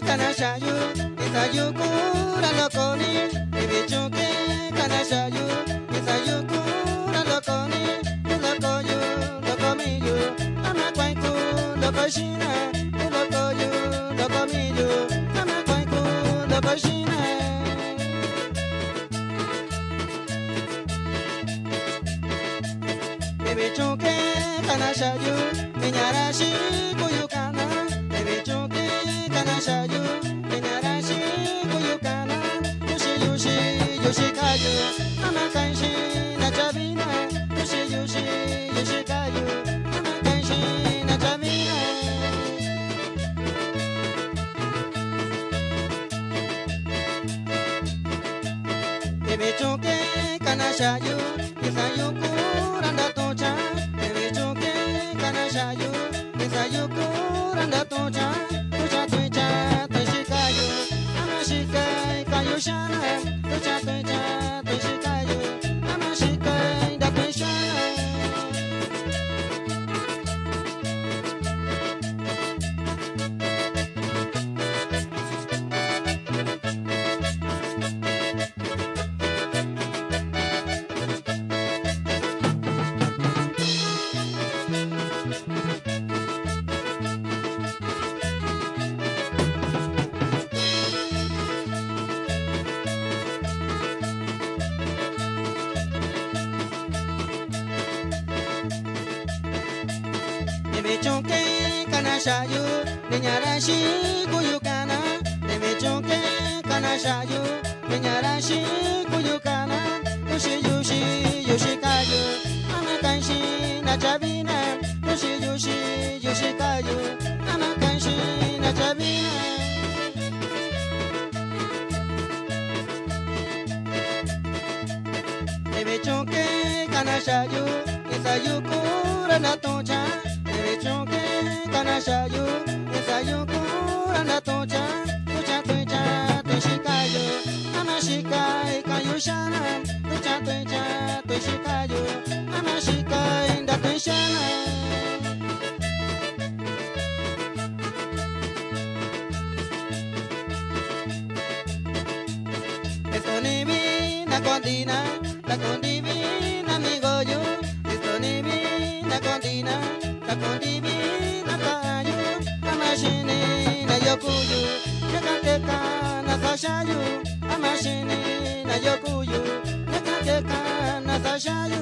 Kanashayu, Isayukura Lokoni, Ibichuki, Kanashayu, Isayukura Lokoni, Lokoyu, Lokomiyu, Amakwanku, Lokoshina, Lokoyu, Lokomiyu, Amakwanku, Lokoshina. Ibichuki, Kanashayu, Minyarashi, Kuyukana, Ibichuki, Kanashayu, Minyarashi, Kuyukana, Yoshikayu, Amakanshi, Nachabina, Yoshikayu, Amakanshi, Nachabina. Ibichuki, Kanashayu, Isayuku, Randatocha, Ibichuki, Kanashayu, Isayuku, Randatocha, Tucha, Tushikayu, Amashikai, Kayushana, Tucha, Tushikayu, Amashikai, Dakushana. Ibichuki, Kanashayu, Minyarashi, Kuyukana, Ibichuki, Kanashayu, Minyarashi, Kuyukana, Yoshikayu, Amakanshi, Nachabina, Yoshikayu, Amakanshi, Nachabina. Ibichuki, Kanashayu, Isayuku, Ranatocha, Ibichuki, Kanashayu, Isayuku, Ranatocha, Tucha, Tushikayu, Amashikai, Kayushana, Tucha, Tushikayu, Amashikai, Dakushana. Estonibi, Nakondina, Migoyu, Estonibi, Nakondina, Nakayu, Amashini, Nayokuyu, Nakateka, Nasashayu, Amashini, Nayokuyu, Nakateka, Nasashayu.